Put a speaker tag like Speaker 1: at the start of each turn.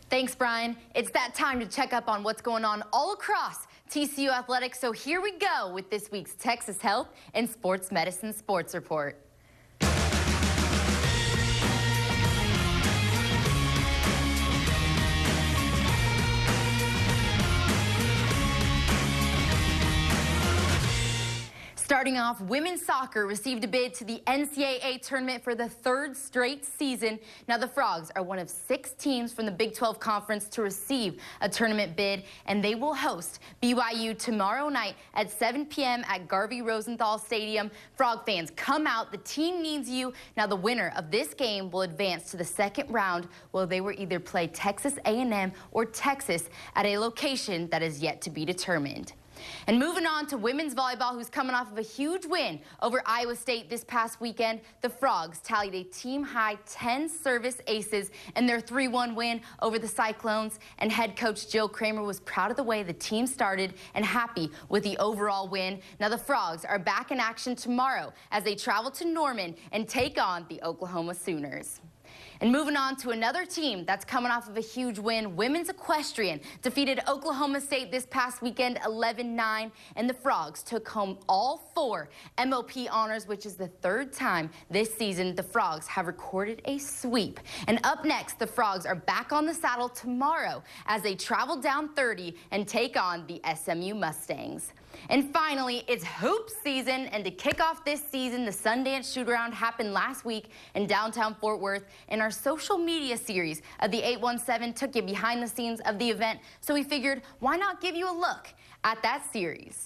Speaker 1: Thanks, Brian. It's that time to check up on what's going on all across TCU Athletics. So here we go with this week's Texas Health and Sports Medicine Sports Report. Starting off, women's soccer received a bid to the NCAA tournament for the third straight season. Now, the Frogs are one of 6 teams from the Big 12 Conference to receive a tournament bid, and they will host BYU tomorrow night at 7 p.m. at Garvey Rosenthal Stadium. Frog fans, come out. The team needs you. Now, the winner of this game will advance to the second round, where they will either play Texas A&M or Texas at a location that is yet to be determined. And moving on to women's volleyball, who's coming off of a huge win over Iowa State this past weekend. The Frogs tallied a team-high 10 service aces in their 3-1 win over the Cyclones. And head coach Jill Kramer was proud of the way the team started and happy with the overall win. Now the Frogs are back in action tomorrow as they travel to Norman and take on the Oklahoma Sooners. And moving on to another team that's coming off of a huge win, women's equestrian defeated Oklahoma State this past weekend 11-9, and the Frogs took home all 4 MOP honors, which is the 3rd time this season the Frogs have recorded a sweep. And up next, the Frogs are back on the saddle tomorrow as they travel down 30 and take on the SMU Mustangs. And finally, it's hoop season, and to kick off this season, the Sundance Shoot-Around happened last week in downtown Fort Worth, and our social media series of the 817 took you behind the scenes of the event, so we figured, why not give you a look at that series?